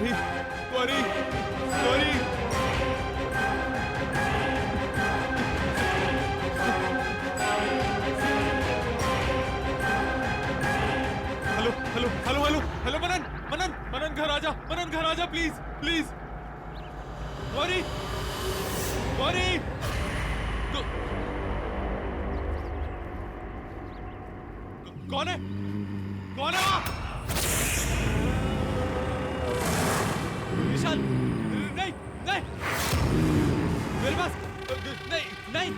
Gauri Gauri Gauri hello hello hello hello hello Manan Manan Manan घर आजा, मनन घर आजा प्लीज प्लीज। गौरी गौरी कौन है, कौन है वहाँ? विशाल नहीं नहीं मेरे पास नहीं नहीं।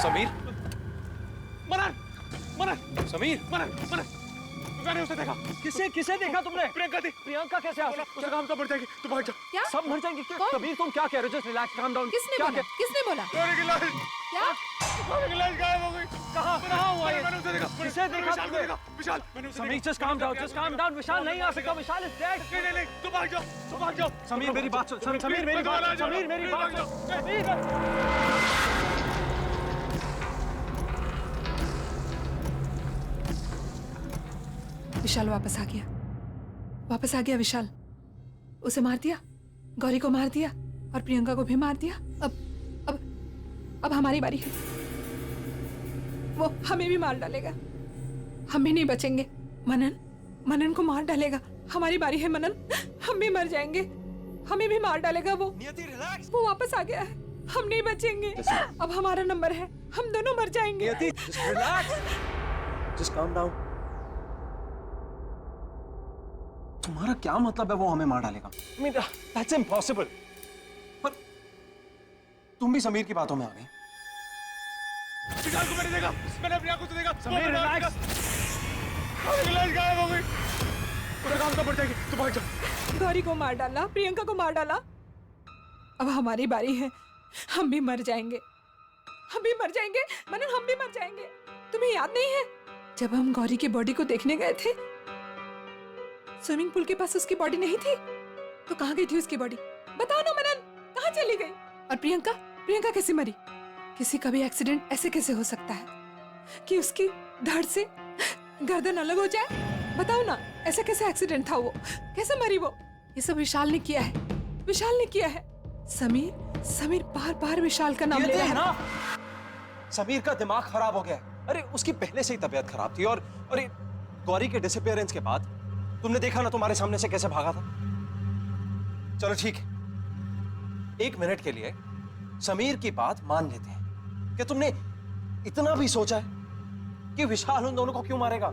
समीर, मनन मनन समीर, मनन मनन मैंने उसे देखा। किसे किसे देखा तुमने? प्रियंका थी। प्रियंका कैसे आ उसे कहा हम सब मर जाएंगे, तू भाग जा। क्या? सब मर जाएंगे क्या? कबीर तुम क्या कह रहे हो? Just relax, calm down. किसने बोला? किसने बोला? गौरी की लाश, क्या? गौरी की लाश गायब हो गई। कहाँ हुआ ये? मैंने उसे देखा। किसे देखा विशाल को तुमने? देखा। विशाल मैंने उसे समीर देखा। Just calm down, just calm down. Vishal नहीं आ सकता, विशाल इज डेड। नहीं नहीं नहीं तू भाग जाओ, तू भाग जाओ। समीर मेरी बात सुन, समीर मेरी बात सुन, समीर मेरी बात सुन, समीर। विशाल वापस आ गया, वापस आ गया विशाल। उसे मार दिया, गौरी को मार दिया और प्रियंका को भी मार दिया। अब हमारी बारी है। वो हमें भी मार डालेगा, हम भी नहीं बचेंगे। मनन को मार डालेगा। हमारी बारी है मनन, हम भी मर जाएंगे, हमें भी मार डालेगा वो। वो वापस आ गया है, हम नहीं बचेंगे। अब हमारा नंबर है, हम दोनों मर जाएंगे। Just calm down. तुम्हारा क्या मतलब है वो हमें मार डालेगा? I mean, that's impossible. पर तुम भी समीर की बातों में आ गए। विशाल को मैंने देखा, मैंने अपनी आंखों से देखा। समीर रिलैक्स। गौरी की लाश गायब हो गई। उसे कहा हम सब मर जाएंगे, तू भाग जा। गौरी को मार डाला, प्रियंका को मार डाला। अब हमारी बारी है, हम भी मर जाएंगे, हम भी मर जाएंगे मनन, हम भी मर जाएंगे। तुम्हें याद नहीं है जब हम गौरी की बॉडी को देखने गए थे? स्विमिंग पूल के पास उसकी बॉडी नहीं थी, तो कहाँ गई थी उसकी बॉडी? बताओ ना मनन, कहाँ चली गई? और प्रियंका, प्रियंका कैसे मरी? किसी का भी एक्सीडेंट ऐसे कैसे हो सकता है कि उसकी धड़ से गर्दन अलग हो जाए? बताओ ना, ऐसा कैसे एक्सीडेंट था? वो कैसे मरी? वो ये सब विशाल ने किया है, विशाल ने किया है। समीर बार बार विशाल का नाम ले रहा है ना। समीर का दिमाग खराब हो गया है। अरे उसकी पहले से ही तबीयत खराब थी और ये गौरी के डिसअपीयरेंस के बाद तुमने देखा ना तुम्हारे सामने से कैसे भागा था। चलो ठीक है, 1 मिनट के लिए समीर की बात मान लेते हैं कि तुमने इतना भी सोचा है कि विशाल उन दोनों को क्यों मारेगा?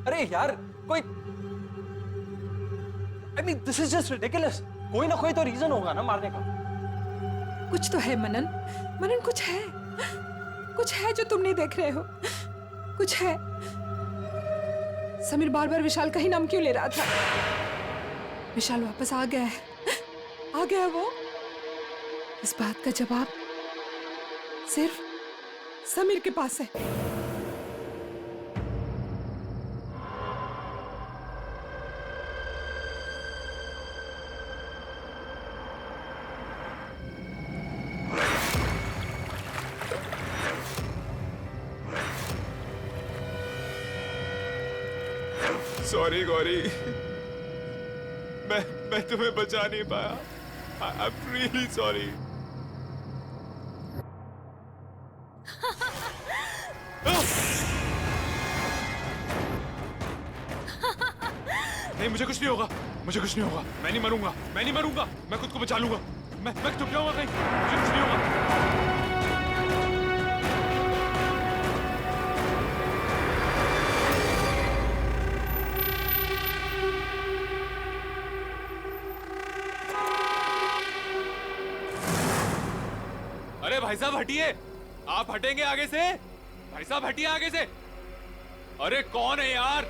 अरे यार कोई I mean, this is just ridiculous. कोई ना कोई तो रीजन होगा ना मारने का। कुछ तो है मनन, मनन कुछ है जो तुम नहीं देख रहे हो। कुछ है। समीर बार बार विशाल का ही नाम क्यों ले रहा था? विशाल वापस आ गया है, आ गया है वो। इस बात का जवाब सिर्फ समीर के पास है। सॉरी गौरी, मैं तुम्हें बचा नहीं पाया। I am really sorry. नहीं मुझे कुछ नहीं होगा, मुझे कुछ नहीं होगा। मैं नहीं मरूंगा, मैं नहीं मरूंगा, मैं खुद को बचा लूंगा। मैं छुप जाऊंगा कहीं, मुझे कुछ नहीं होगा। अरे भाई साहब हटिए, आप हटेंगे आगे से? भाई साहब हटिए आगे से। अरे कौन है यार?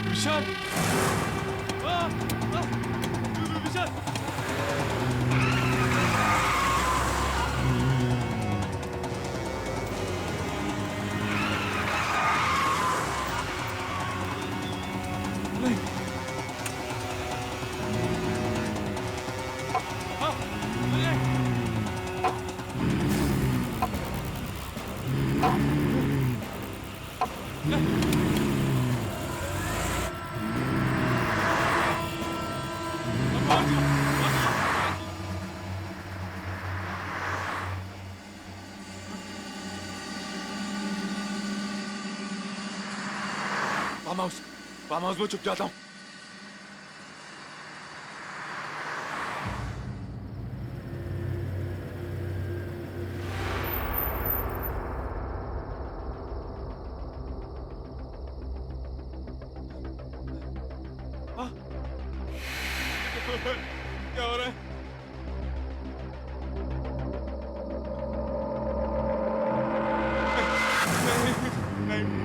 विशाल, विशाल फार्म हाउस में छुप जाता हूँ। क्या हो रहा है? नहीं, नहीं।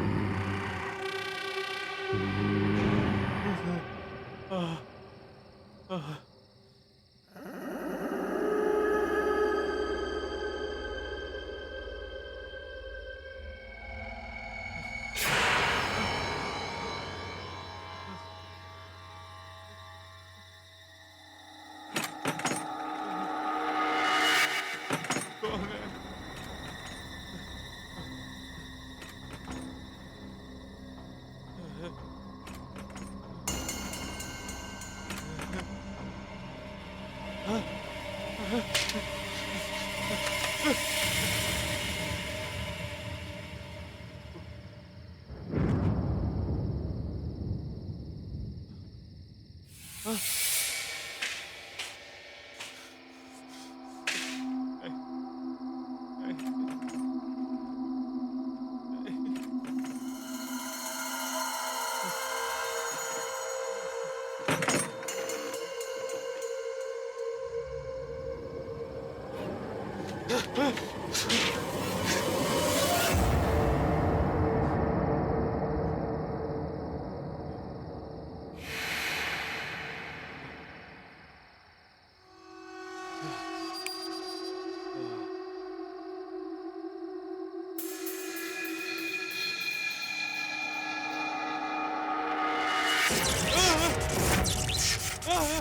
कौन है?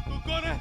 तू कौन है?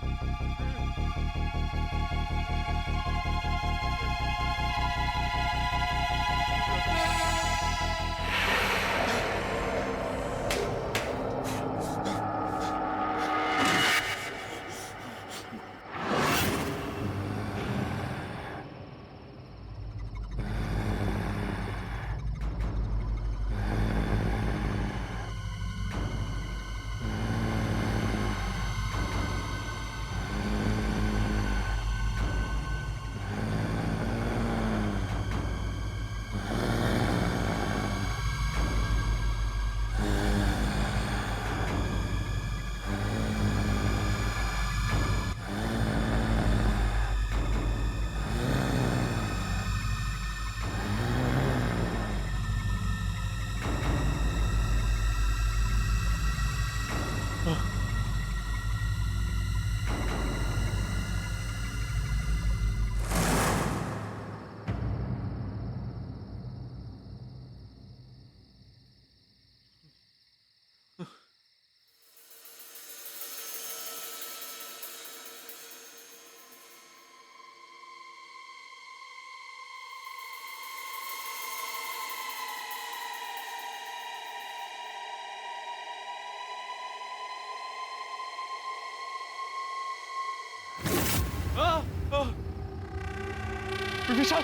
विशाल,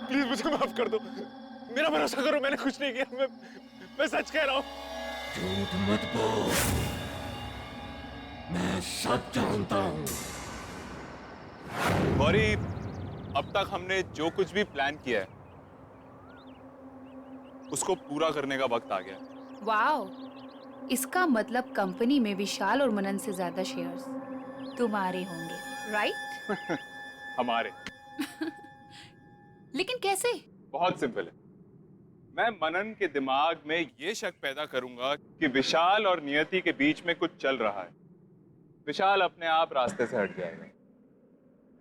प्लीज मुझे माफ कर दो। मेरा भरोसा करो, मैंने कुछ नहीं किया। मैं सच कह रहा हूँ। झूठ मत बोल, मैं सब जानता हूँ। गौरी, अब तक हमने जो कुछ भी प्लान किया है उसको पूरा करने का वक्त आ गया। वाओ, इसका मतलब कंपनी में विशाल और मनन से ज्यादा शेयर्स तुम्हारे होंगे, राइट? हमारे। लेकिन कैसे? बहुत सिंपल है। मैं मनन के दिमाग में ये शक पैदा करूंगा कि विशाल और नियति के बीच में कुछ चल रहा है। विशाल अपने आप रास्ते से हट जाएगा।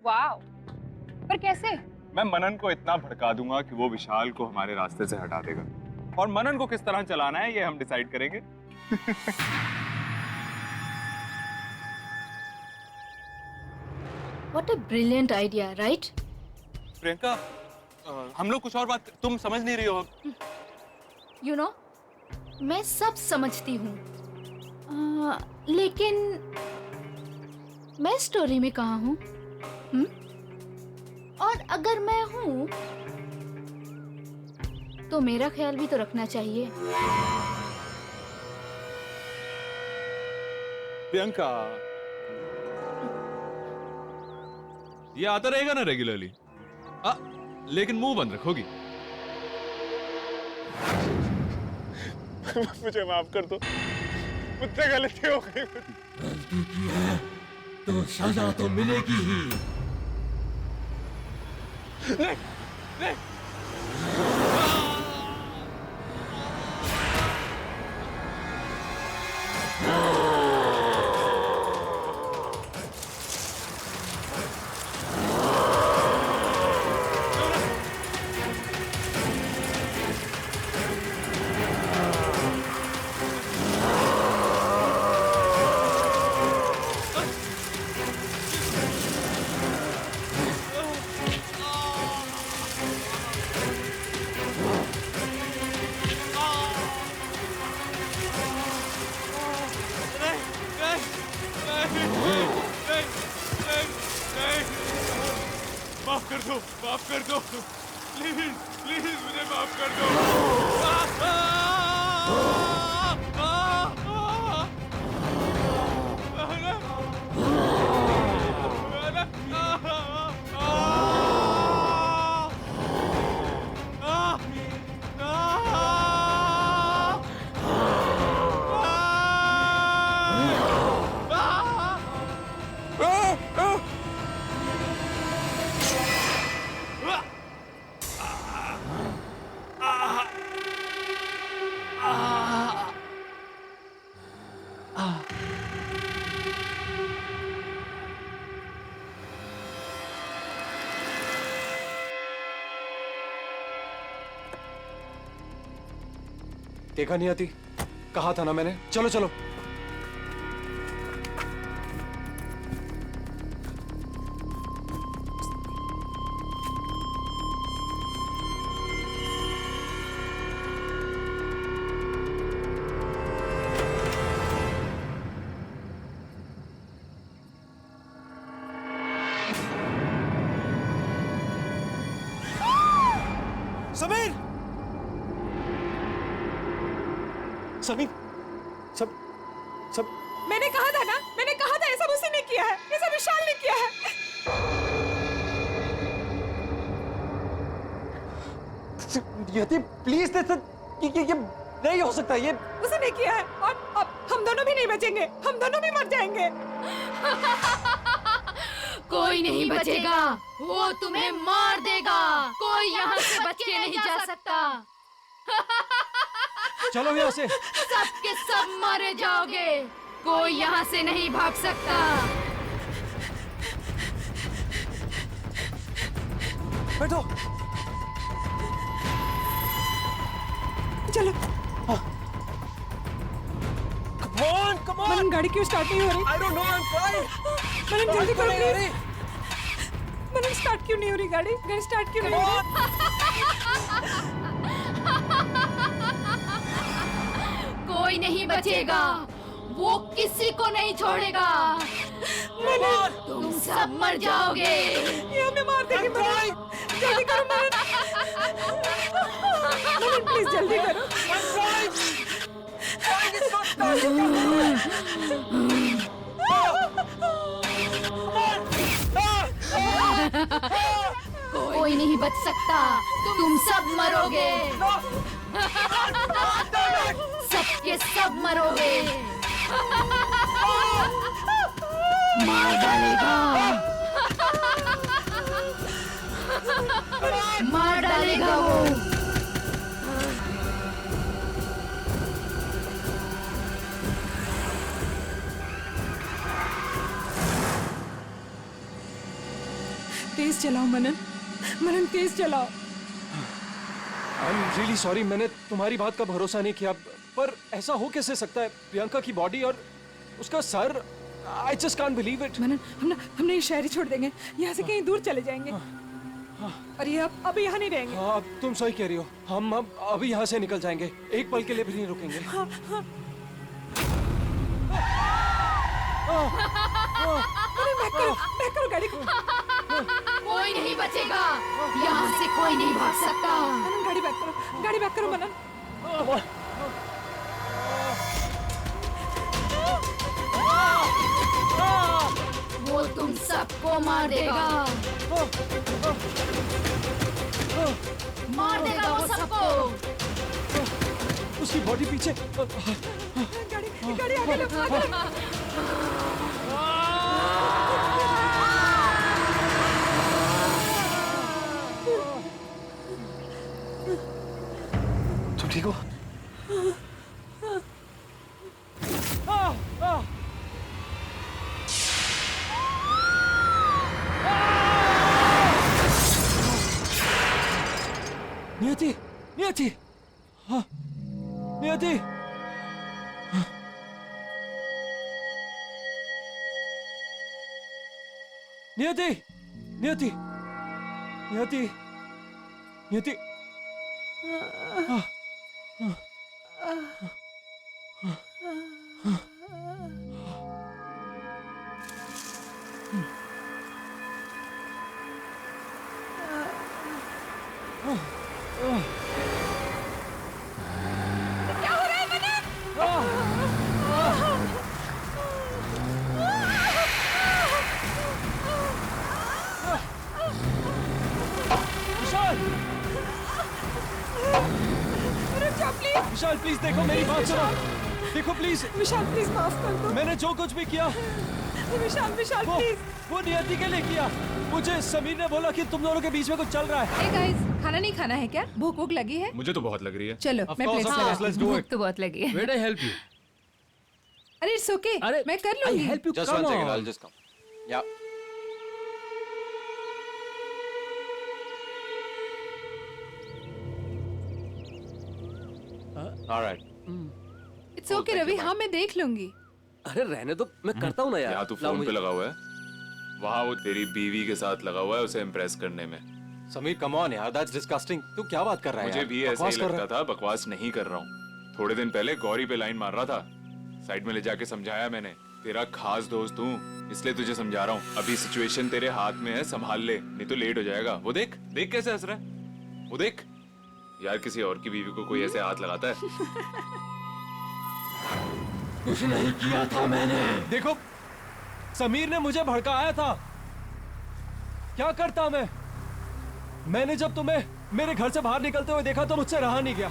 वाओ, पर कैसे? मैं मनन को इतना भड़का दूंगा कि वो विशाल को हमारे रास्ते से हटा देगा। और मनन को किस तरह चलाना है ये हम डिसाइड करेंगे। What a brilliant idea, right? Priyanka, हम लोग कुछ और बात, तुम समझ नहीं रही हो। यू नो, मैं सब समझती हूँ, लेकिन मैं स्टोरी में कहाँ हूँ? और अगर मैं हूँ तो मेरा ख्याल भी तो रखना चाहिए। प्रियंका, ये आता रहेगा ना रेगुलरली? लेकिन मुंह बंद रखोगी। मुझे माफ कर दो, मुझसे गलती हो गई। गलती की है तो सजा तो मिलेगी ही। नहीं, नहीं। माफ कर दो, माफ कर दो, प्लीज प्लीज मुझे माफ कर दो। देखा नहीं आती, कहा था ना मैंने। चलो चलो। समीर, समीर, सब मैंने कहा था ना, मैंने कहा था, ऐसा मुझसे नहीं किया है, ऐसा विशाल ने किया है। यति प्लीज, ये नहीं हो सकता, ये उसे नहीं किया है। और अब हम दोनों भी नहीं बचेंगे, हम दोनों भी मर जाएंगे। कोई नहीं बचेगा, वो तुम्हें मार देगा। कोई यहाँ से बच के नहीं जा सकता। चलो यहाँ से। सबके सब मारे जाओगे, कोई यहाँ से नहीं भाग सकता। बैठो। चलो। Come on. मनन, गाड़ी क्यों स्टार्ट नहीं हो रही? I don't know, I'm trying. मनन जल्दी करो नहीं हो प्लीज। मनन स्टार्ट क्यों नहीं हो रही गाड़ी? गाड़ी स्टार्ट क्यों नहीं हो रही? कोई नहीं बचेगा, वो किसी को नहीं छोड़ेगा। तुम सब मर जाओगे। ये हमें मार देगी मनन। जल्दी करो मनन। मनन प्लीज जल्दी करो। कोई नहीं बच सकता, तुम सब मरोगे। सबके सब मरोगे। मार डालेगा, मार डालेगा वो। तेज चलाओ मनन, मनन तेज चलाओ। I'm really sorry, मैंने तुम्हारी बात का भरोसा नहीं किया, पर ऐसा हो कैसे सकता है? प्रियंका की बॉडी और उसका sir, I just can't believe it. मनन, हम ना ये शहर ही छोड़ देंगे, यहाँ से कहीं दूर चले जाएंगे। और ये अब यहाँ नहीं रहेंगे। हाँ तुम सही कह रही हो, हम अब अभी यहाँ से निकल जाएंगे, एक पल के लिए भी नहीं रुकेंगे। बैक करो गाड़ी को। कोई नहीं बचेगा, यहाँ से कोई नहीं भाग सकता। मनन गाड़ी बैक करो मनन। वो तुम सबको मार देगा, मार देगा वो सबको। उसकी बॉडी पीछे। गाड़ी आगे लो। तुम ठीक हो? नियति, नियति, हाँ, नियति, नियति, नियति, नियति, नियति, क्या हो रहा है मनन? विशाल, रुक जाओ प्लीज। विशाल प्लीज देखो, मेरी बात सुनो, देखो प्लीज, विशाल प्लीज माफ कर दो। मैंने जो कुछ भी किया विशाल वो प्लीज। वो नियति के लिए किया। मुझे समीर ने बोला कि तुम दोनों के बीच में कुछ चल रहा है। Hey guys, खाना नहीं खाना है क्या? भूख लगी है? मुझे तो बहुत लग रही है। चलो Of मैं course, plate of course, let's do it. तो बहुत लगी है। Where I help you? अरे इट्स ओके, अरे मैं कर I लूंगी। help you. Just Come one second, on. I'll just come. Yeah. All right. It's okay Ravi, हाँ मैं देख लूंगी। अरे रहने दो, मैं करता हूँ ना यार। यहाँ तू लाओ फोन पे मुझे। लगा हुआ है, वहाँ वो तेरी बीवी के साथ लगा हुआ है उसे इम्प्रेस करने में। समीर कम ऑन यार, दैट्स डिस्गस्टिंग। तू क्या बात कर रहा है मुझे यार? भी ऐसा बकवास ही कर रहा लगता था, बकवास नहीं कर रहा हूँ। थोड़े दिन पहले गौरी पे लाइन मार रहा था, साइड में ले जाके समझाया मैंने, तेरा खास दोस्त हूँ इसलिए तुझे समझा रहा हूँ। अभी सिचुएशन तेरे हाथ में है, संभाल ले नहीं तो लेट हो जाएगा। वो देख देख कैसे हंस रहा है, वो देख यार, किसी और की बीवी को कोई ऐसे हाथ लगाता है? कुछ नहीं किया था मैंने। है। देखो समीर ने मुझे भड़काया था। क्या करता मैं? मैंने जब तुम्हें मेरे घर से बाहर निकलते हुए देखा तो मुझसे रहा नहीं गया।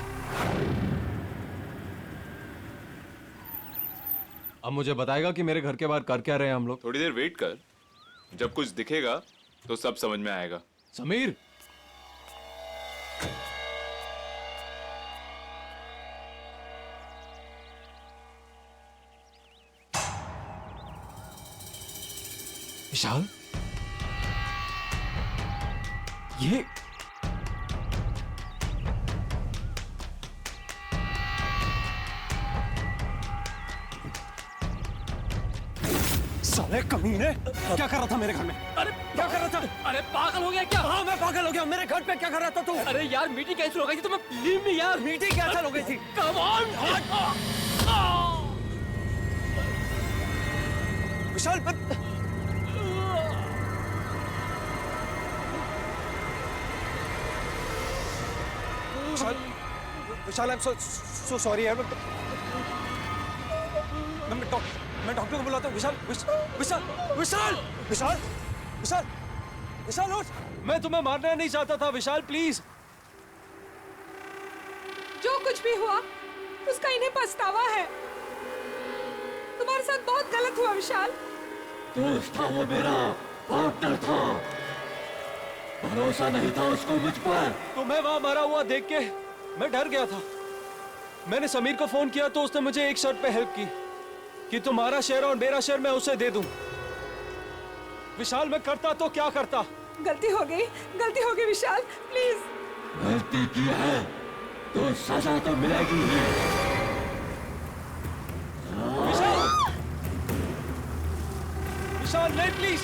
अब मुझे बताएगा कि मेरे घर के बाहर कर क्या रहे हैं हम लोग? थोड़ी देर वेट कर, जब कुछ दिखेगा तो सब समझ में आएगा। समीर, विशाल, ये साले कमीने, क्या कर रहा था मेरे घर में? अरे क्या कर रहा था? अरे पागल हो गया क्या? हाँ मैं पागल हो गया। मेरे घर पे क्या कर रहा था तू? अरे यार मीटिंग कैंसिल हो गई थी तो मैं लीव में यार। मीटिंग कैंसिल हो गई थी। Come on. Vishal Vishal, Vishal I am so sorry यार। मैं डॉक्टर को बुलाता हूँ। विशाल विशाल विशाल विशाल विशाल विशाल उठ। मैं तुम्हें मारना नहीं चाहता था विशाल, प्लीज। जो कुछ भी हुआ उसका इन्हें पछतावा है। तुम्हारे साथ बहुत गलत हुआ विशाल। दोस्त था वो मेरा, पार्टनर था, भरोसा नहीं था उसको मुझ पर। तुम्हें वहां मरा हुआ देख के मैं डर गया था। मैंने समीर को फोन किया तो उसने मुझे एक शर्त पे हेल्प की कि तुम्हारा शेयर और मेरा शेयर मैं उसे दे दूं। विशाल मैं करता तो क्या करता? गलती हो गई विशाल, प्लीज। गलती की है तो सजा तो मिलेगी ही। विशाल, विशाल नहीं, प्लीज।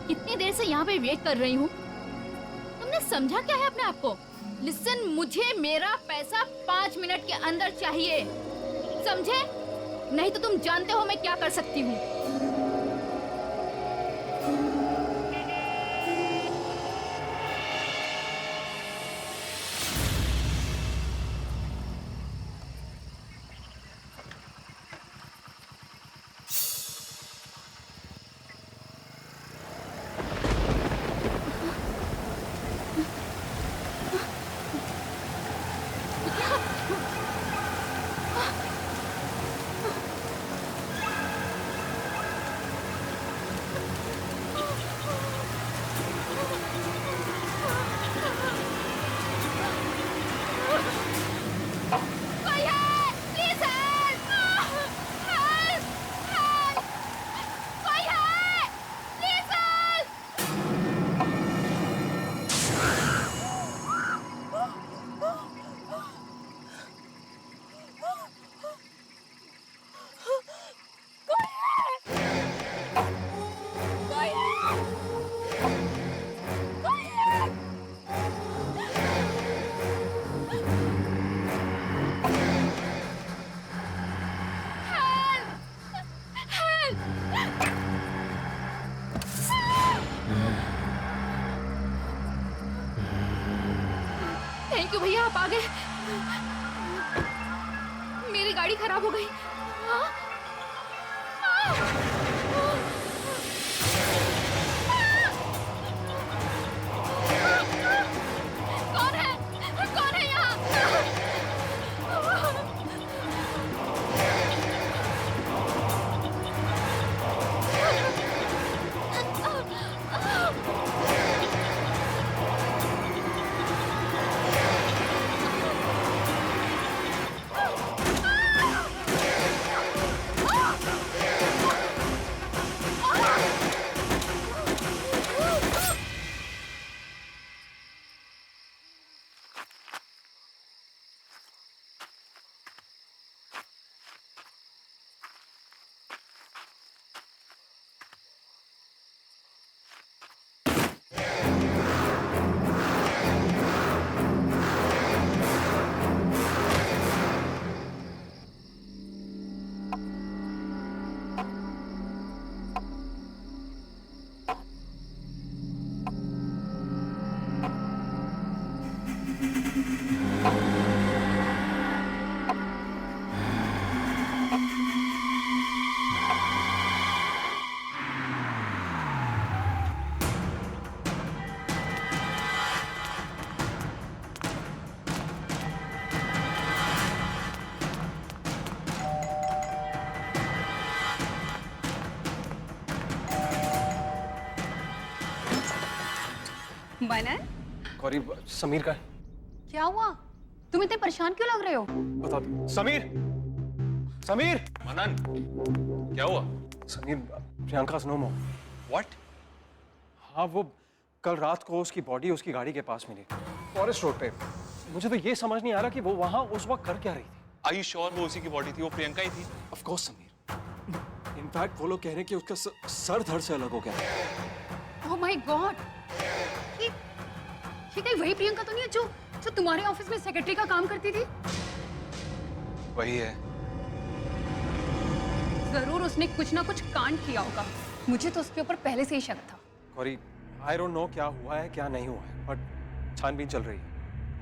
कितनी देर से यहाँ पे वेट कर रही हूँ। तुमने समझा क्या है अपने आप को? लिसन, मुझे मेरा पैसा 5 मिनट के अंदर चाहिए, समझे? नहीं तो तुम जानते हो मैं क्या कर सकती हूँ। थैंक यू भैया, आप आ गए। मेरी गाड़ी खराब हो गई। हाँ? कौन है? कौन है यहाँ? बनन, गौरी, समीर का क्या हुआ? तुम इतने परेशान क्यों लग रहे हो? बता दो। समीर, समीर, मनन, क्या हुआ? Sameer, Priyanka no more. What? हाँ, वो कल रात को उसकी बॉडी उसकी गाड़ी के पास मिली, फॉरेस्ट रोड पे। मुझे तो ये समझ नहीं आ रहा कि वो वहां उस वक्त कर क्या रही थी। आर यू श्योर वो उसी की बॉडी थी? वो प्रियंका ही थी? Of course Sameer. इनफैक्ट वो लोग कह रहे हैं कि उसका सर धड़ से अलग हो गया। ओह माय गॉड, ये कहीं वही प्रियंका तो नहीं है जो जो तुम्हारे ऑफिस में सेक्रेटरी का काम करती थी? वही है। जरूर उसने कुछ ना कुछ कांड किया होगा। मुझे तो उसके ऊपर पहले से ही शक था। गौरी, आई डोंट नो क्या हुआ है क्या नहीं हुआ है, बट छानबीन चल रही है।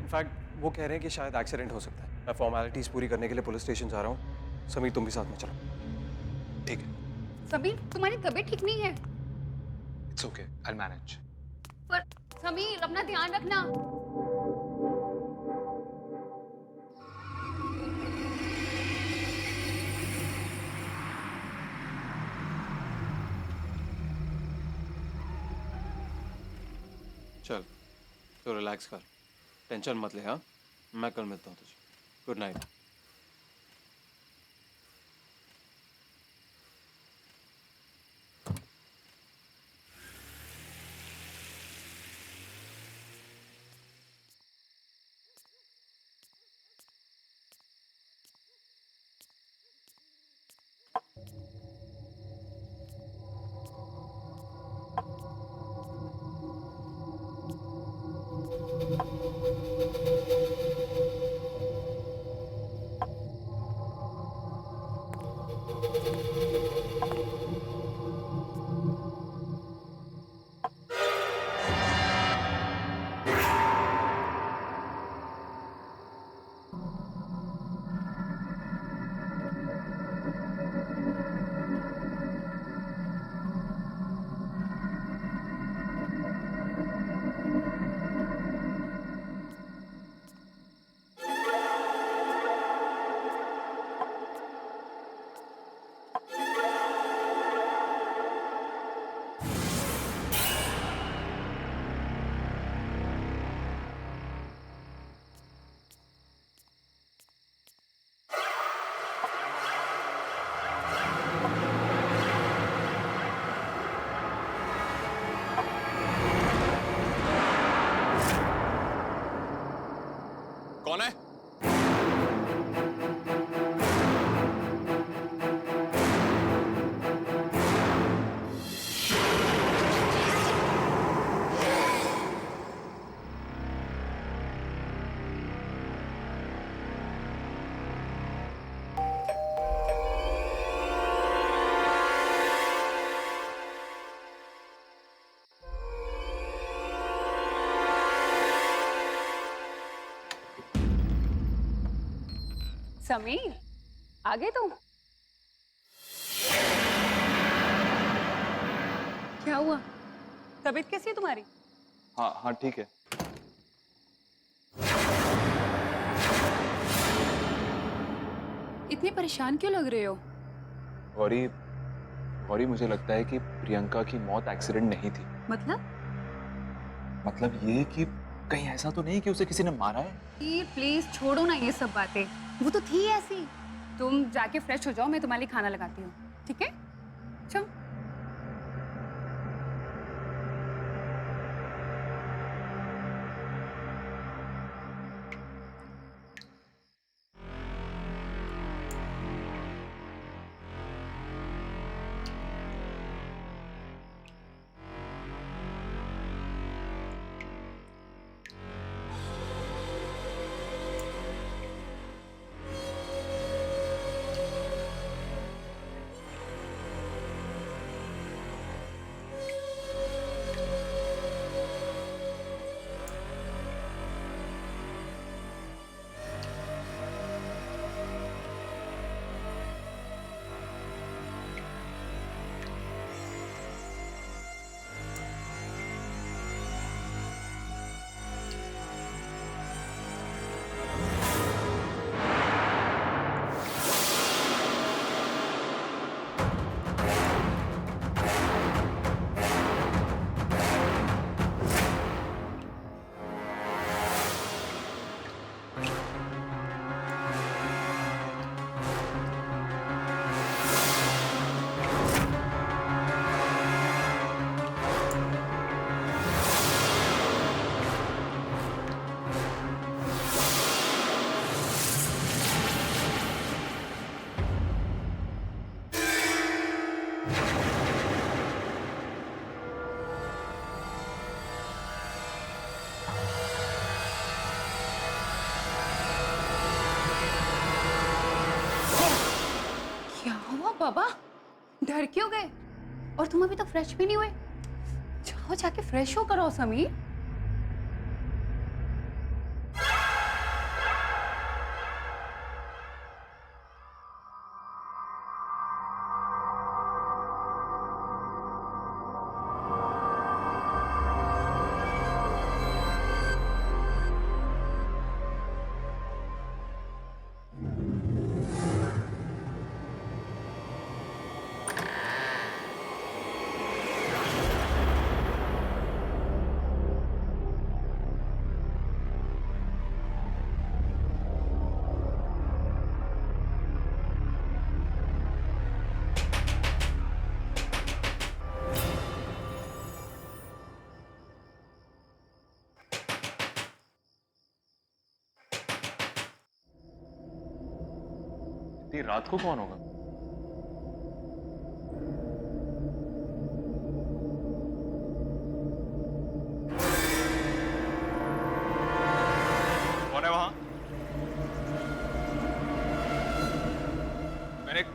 इनफैक्ट वो कह रहे हैं कि शायद एक्सीडेंट हो सकता है। मैं फॉर्मेलिटीज पूरी करने के लिए पुलिस स्टेशन जा रहा हूँ। समीर, तुम भी साथ में चलो। ठीक है। समीर, तुम्हारी तबीयत ठीक नहीं है। It's okay, I will manage. पर समीर, अपना ध्यान रखना। चल, तो रिलैक्स कर, टेंशन मत ले। हाँ, मैं कल मिलता हूँ तुझे। Good night. समीर, आ गए तुम? क्या हुआ? तबीयत कैसी है तुम्हारी? हाँ हाँ ठीक है। इतने परेशान क्यों लग रहे हो? गौरी, गौरी मुझे लगता है कि प्रियंका की मौत एक्सीडेंट नहीं थी। मतलब ये कि कहीं ऐसा तो नहीं कि उसे किसी ने मारा है? प्लीज छोड़ो ना ये सब बातें, वो तो थी ऐसी। तुम जाके फ्रेश हो जाओ, मैं तुम्हारे लिए खाना लगाती हूँ, ठीक है? चलो। बाबा, डर क्यों गए? और तुम अभी तक फ्रेश भी नहीं हुए? जाओ जाके फ्रेश हो करो समीर। इतनी रात को कौन होगा? कौन है वहां?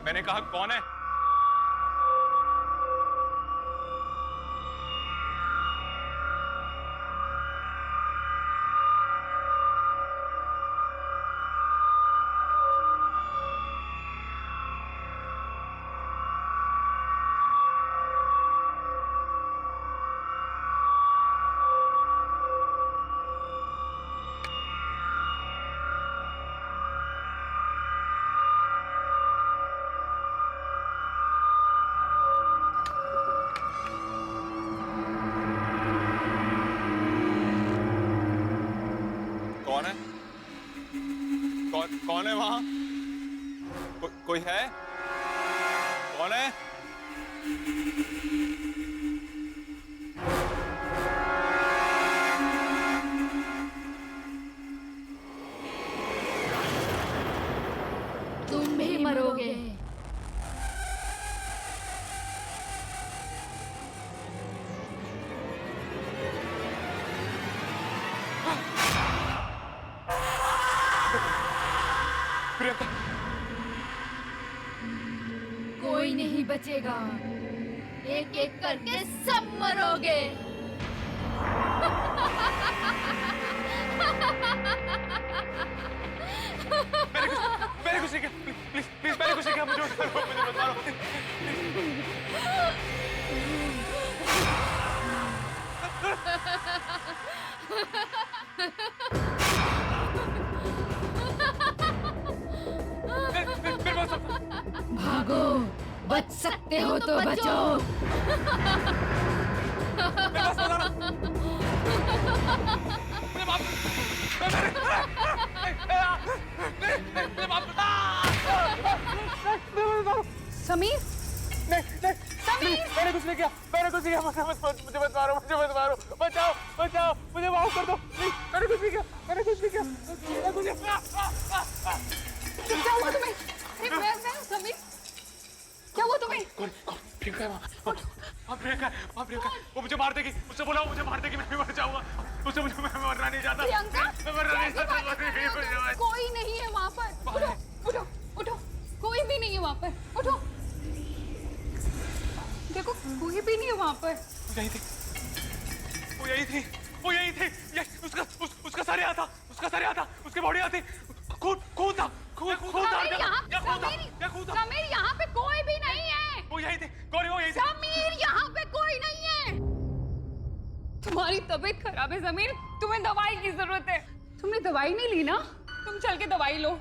मैंने कहा कौन है? कौन है? कौन है वहां? कोई है? कौन है? तुम भी मरोगे। कोई नहीं बचेगा, एक एक करके सब मरोगे। मैंने मैंने कुछ नहीं किया, प्लीज प्लीज मैंने कुछ नहीं किया, मुझे मत मारो। भागो, बच सकते हो तो बचो। समीर मैंने कुछ नहीं किया, मैंने कुछ नहीं किया, मुझे मत मारो, बचाओ बचाओ, मुझे माफ कर दो प्लीज, मैंने कुछ नहीं किया, मैंने कुछ नहीं किया, मैंने कुछ नहीं किया। क्या हुआ तुम्हें? अरे मैं समीर, क्या हुआ तुम्हें? प्रियंका है वहाँ प्रियंका, वो मुझे मार देगी, उससे बोला वो मुझे मार देगी, मैं भी मर जाऊंगा, उससे मुझे मैं मरना नहीं चाहता, प्रियंका, मैं मरना नहीं चाहता। कोई नहीं है वहाँ पर। उठो उठो उठो, कोई भी नहीं है वहाँ पर, उठो। देखो कोई भी नहीं है वहाँ पर। वो यही थी, उसका सर यहाँ था, उसकी बॉडी यहाँ थी, खून था। समीर यहाँ पे कोई भी नहीं है। वो यही थी, गौरी वो यही थी। समीर यहाँ पे कोई नहीं है। तुम्हारी तबीयत खराब है समीर, तुम्हें दवाई की जरूरत है। तुमने दवाई नहीं ली ना? तुम चल के दवाई लो।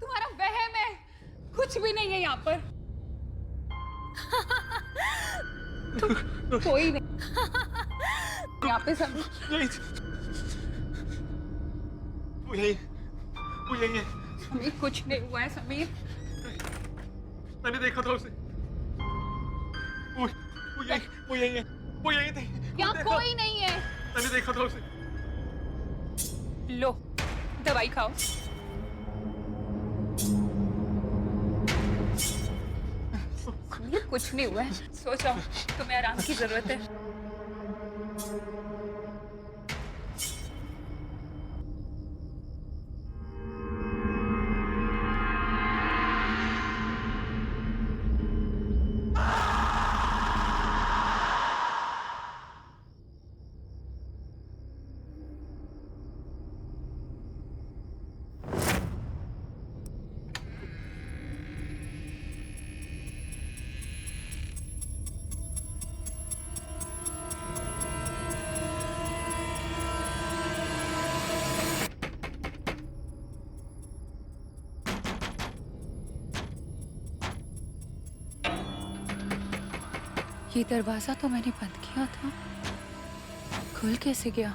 तुम्हारा वहम है, कुछ भी नहीं है यहाँ पर। कोई नहीं यहाँ पे समीर। यही थी, वो यही है। समीर कुछ नहीं हुआ है समीर। मैंने देखा था उसे, वो यही थी। यहाँ कोई नहीं है। मैंने देखा था उसे। लो दवाई खाओ। समीर कुछ नहीं हुआ है, सो जाओ, तुम्हें आराम की जरूरत है। ये दरवाजा तो मैंने बंद किया था, खुल कैसे गया?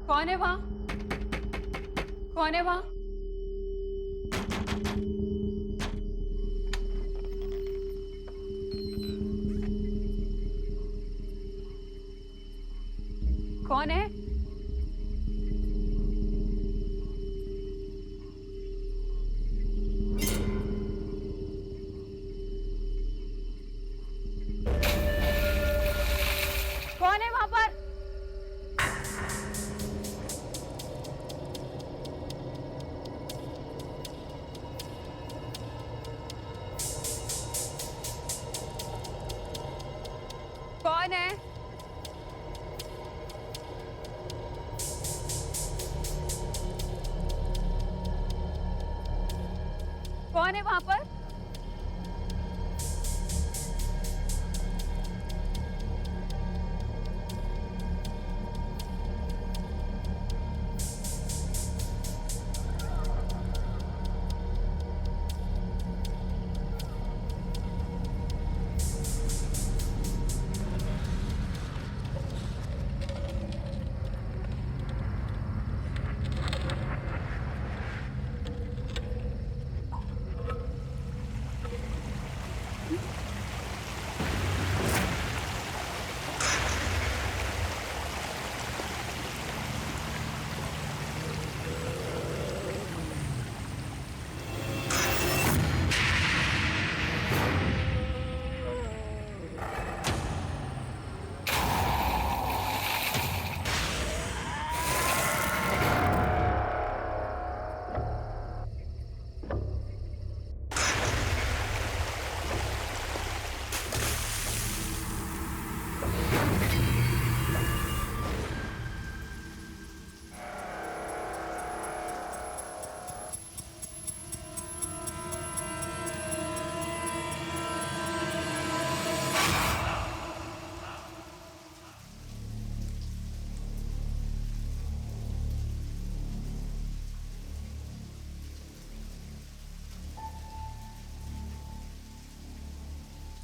कौन है वहां? कौन है वहां? कौन है? कौन है वहां पर? कौन है? कौन है वहां पर?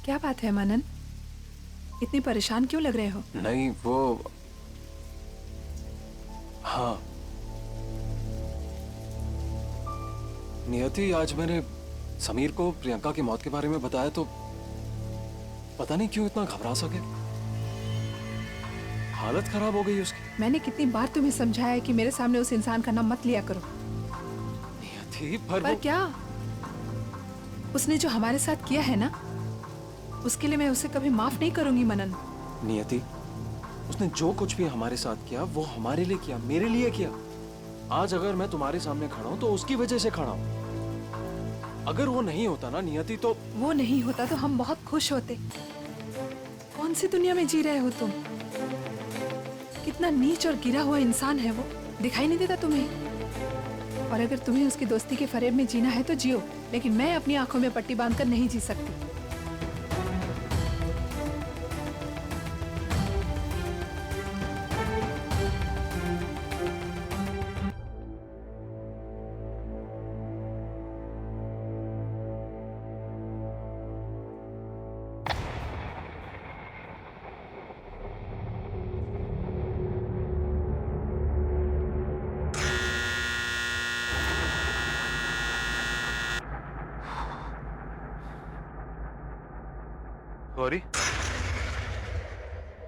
क्या बात है मनन? इतनी परेशान क्यों लग रहे हो? नहीं वो, हाँ नियति, आज मैंने समीर को प्रियंका की मौत के बारे में बताया तो पता नहीं क्यों इतना घबरा सा गया। हालत खराब हो गई उसकी। मैंने कितनी बार तुम्हें समझाया है कि मेरे सामने उस इंसान का नाम मत लिया करो। नियति पर पर क्या? उसने जो हमारे साथ किया है ना, उसके लिए मैं उसे कभी माफ नहीं करूंगी मनन। नियति, उसने जो कुछ भी हमारे साथ किया वो हमारे लिए किया, मेरे लिए किया। आज अगर मैं तुम्हारे सामने खड़ा हूं तो उसकी वजह से खड़ा हूं। अगर वो नहीं होता ना नियति तो वो नहीं होता तो हम बहुत खुश होते। कौन सी दुनिया में जी रहे हो तुम? कितना नीच और गिरा हुआ इंसान है वो, दिखाई नहीं देता तुम्हें? और अगर तुम्हें उसकी दोस्ती के फरेब में जीना है तो जियो, लेकिन मैं अपनी आंखों में पट्टी बांधकर नहीं जी सकती। गौरी,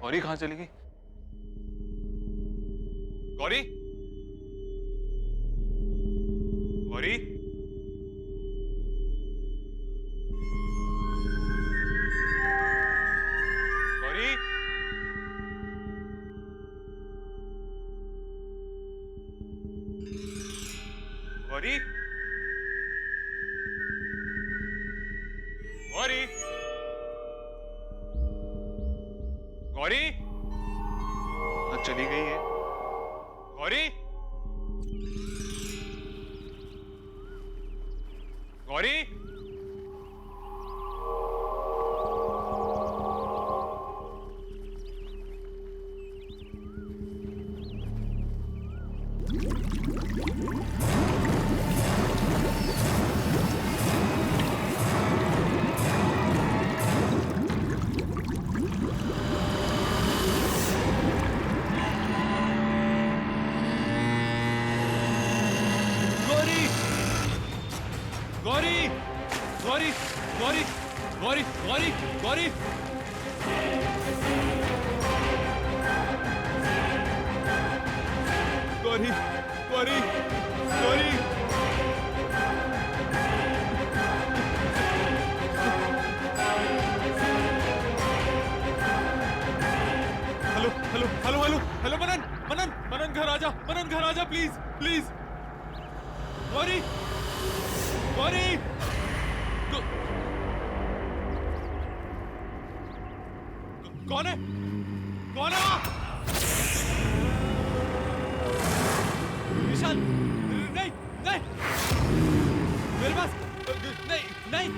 गौरी कहाँ चली गई? गौरी, गौरी, गौरी, गौरी, गौरी, गौरी, चली गई है। Gauri, Gauri, Gauri, Gauri, Gauri, Gauri, Gauri, Gauri, Gauri, Gauri, Gauri, hello hello hello hello hello, Manan Manan Manan घर आजा, मनन घर आजा, प्लीज प्लीज। गौरी, गौरी, कौन है? कौन है वहाँ? विशाल, नहीं नहीं, मेरे पास नहीं नहीं।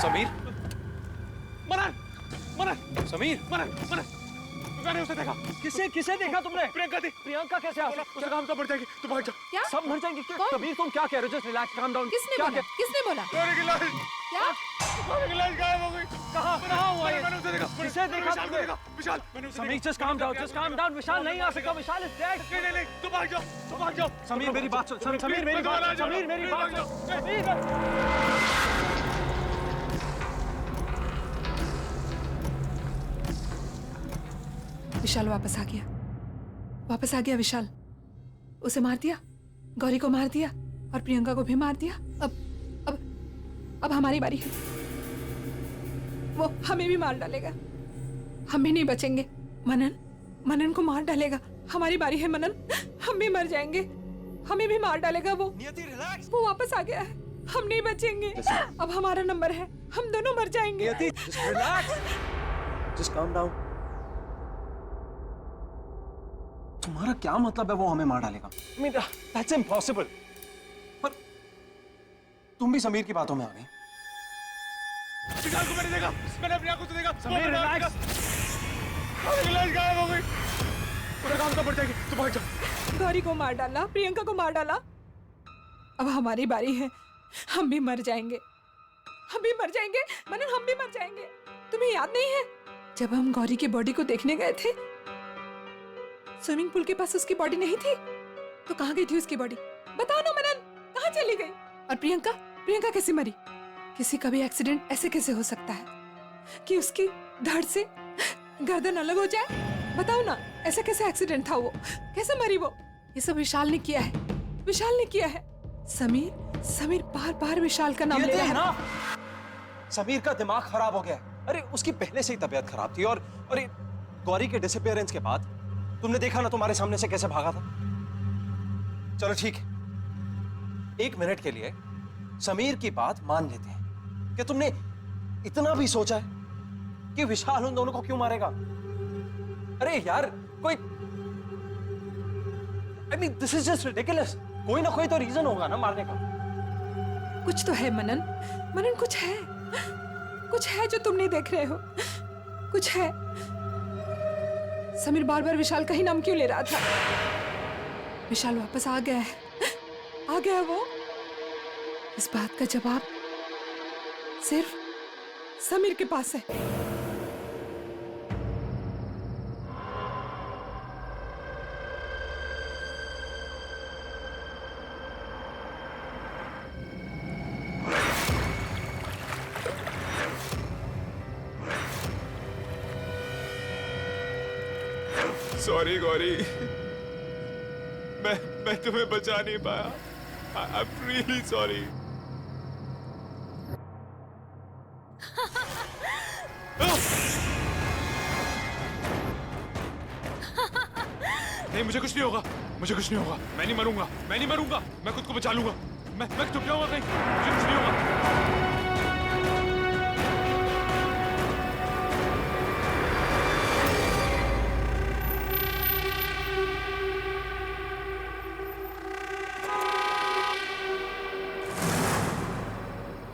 समीर, मनन, मनन, समीर, मनन, मनन, मैंने उसे देखा। किसे किसे देखा तुमने? प्रियंका थी। प्रियंका कैसे आ सकती? उसे काम तो बढ़ जाएगी, तुम भाग जाओ। क्या? सब मर जाएंगे क्या? कौन? समीर तुम क्या कह रहे हो? Just relax, calm down. किसने क्या बोला? किसने बोला? गौरी की लाश, क्या? गौरी की लाश गायब हो गई। कहाँ कहाँ हुआ ये? मैंने उसे देखा। किसे देखा विशाल को तुमने? देखा, विशाल, मैंने उसे समीर देखा। Just calm down, just calm down. Vishal नहीं आ सकता, विशाल इज डेड। नहीं नहीं नहीं, तुम भाग जाओ, तुम भाग जाओ। समीर मेरी बात सुन, समीर मेरी बात सुन, समीर मेरी बात सुन, समीर। विशाल वापस आ गया, वापस आ गया विशाल। उसे मार दिया, गौरी को मार दिया और प्रियंका को भी मार दिया। अब हमारी बारी है। वो हमें भी मार डालेगा, हम भी नहीं बचेंगे। मनन को मार डालेगा। हमारी बारी है मनन, हम भी मर जाएंगे, हमें भी मार डालेगा वो। नियति रिलैक्स। वो वापस आ गया है, हम नहीं बचेंगे। अब हमारा नंबर है, हम दोनों मर जाएंगे। नियति just relax, just calm down. तुम्हारा क्या मतलब है वो हमें मार डालेगा? I mean, that's impossible. पर तुम भी समीर की बातों में आ गई। विशाल को मैंने देखा, मैंने अपनी आंखों से देखा। समीर, relax। लाश गायब हो गई। पूरा काम तो पड़ जाएगी, तुम भाग जाओ। गौरी को मार डाला, प्रियंका को मार डाला। अब हमारी बारी है, हम भी मर जाएंगे, हम भी मर जाएंगे, मनन हम भी मर जाएंगे। तुम्हें याद नहीं है जब हम गौरी की बॉडी को देखने गए थे, स्विमिंग पूल के पास उसकी बॉडी नहीं थी, तो कहाँ गई थी उसकी बॉडी? बताओ ना मनन, कहाँ चली गई? और प्रियंका, प्रियंका कैसे मरी? किसी का भी एक्सीडेंट ऐसे कैसे हो सकता है कि उसकी धड़ से गर्दन अलग हो जाए? बताओ ना, ऐसा कैसे एक्सीडेंट था? वो कैसे मरी? वो ये सब विशाल ने किया है, विशाल ने किया है। समीर, समीर बार बार विशाल का नाम ले रहा है ना। समीर का दिमाग खराब हो गया है। अरे उसकी पहले से ही तबीयत खराब थी और ये गौरी के डिसअपीयरेंस के बाद तुमने देखा ना तुम्हारे सामने से कैसे भागा था। चलो ठीक है, 1 मिनट के लिए समीर की बात मान लेते हैं। क्या तुमने इतना भी सोचा है कि विशाल उन दोनों को क्यों मारेगा? अरे यार, कोई दिस इज जस्ट रिडिकुलस। कोई ना कोई तो रीजन होगा ना मारने का। कुछ तो है मनन, मनन कुछ है, कुछ है जो तुम नहीं देख रहे हो, कुछ है। समीर बार बार विशाल का ही नाम क्यों ले रहा था? विशाल वापस आ गया है, आ गया है वो। इस बात का जवाब सिर्फ समीर के पास है। सॉरी गौरी, मैं तुम्हें बचा नहीं पाया। I am really sorry. नहीं, मुझे कुछ नहीं होगा, मुझे कुछ नहीं होगा। मैं नहीं मरूंगा, मैं नहीं मरूंगा, मैं खुद को बचा लूंगा। मैं छुप जाऊंगा कहीं, मुझे कुछ नहीं होगा।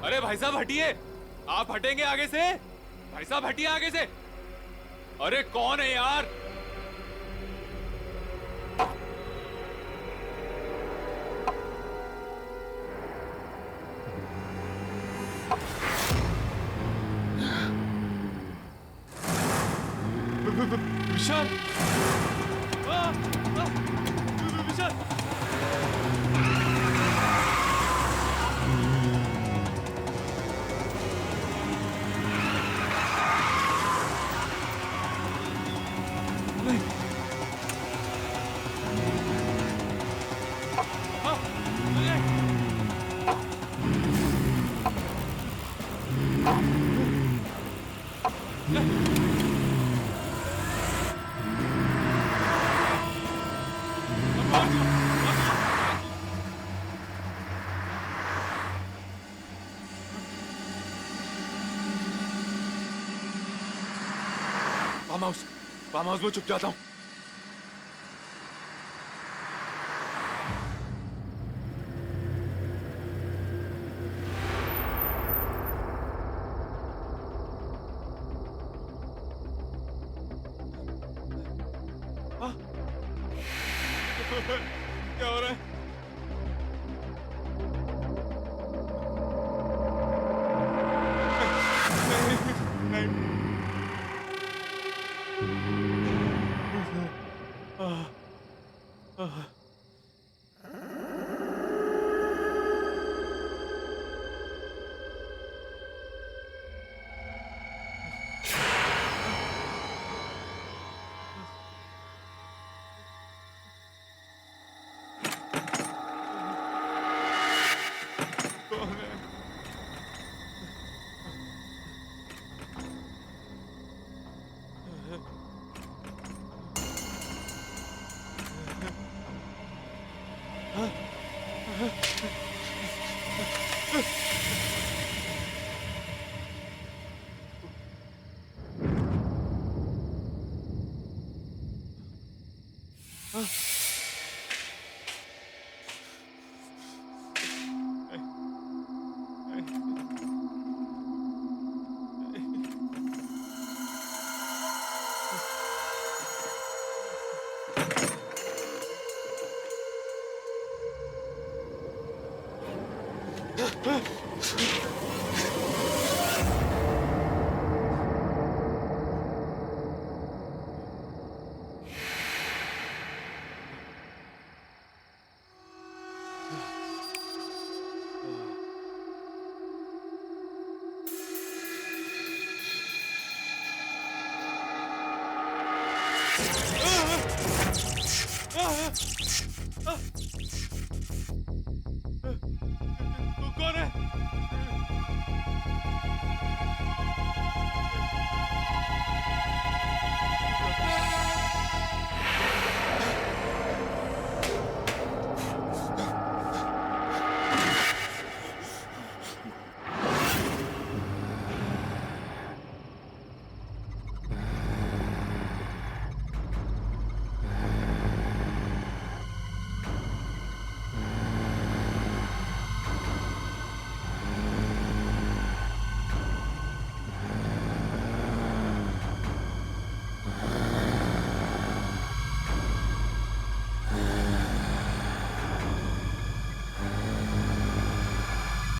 अरे भाई साहब हटिए, आप हटेंगे आगे से? भाई साहब हटिए आगे से। अरे कौन है यार? विशाल, विशाल, फार्म हाउस में छुप जाता हूँ। क्या हो रहा है? नहीं, नहीं। तू कौन है?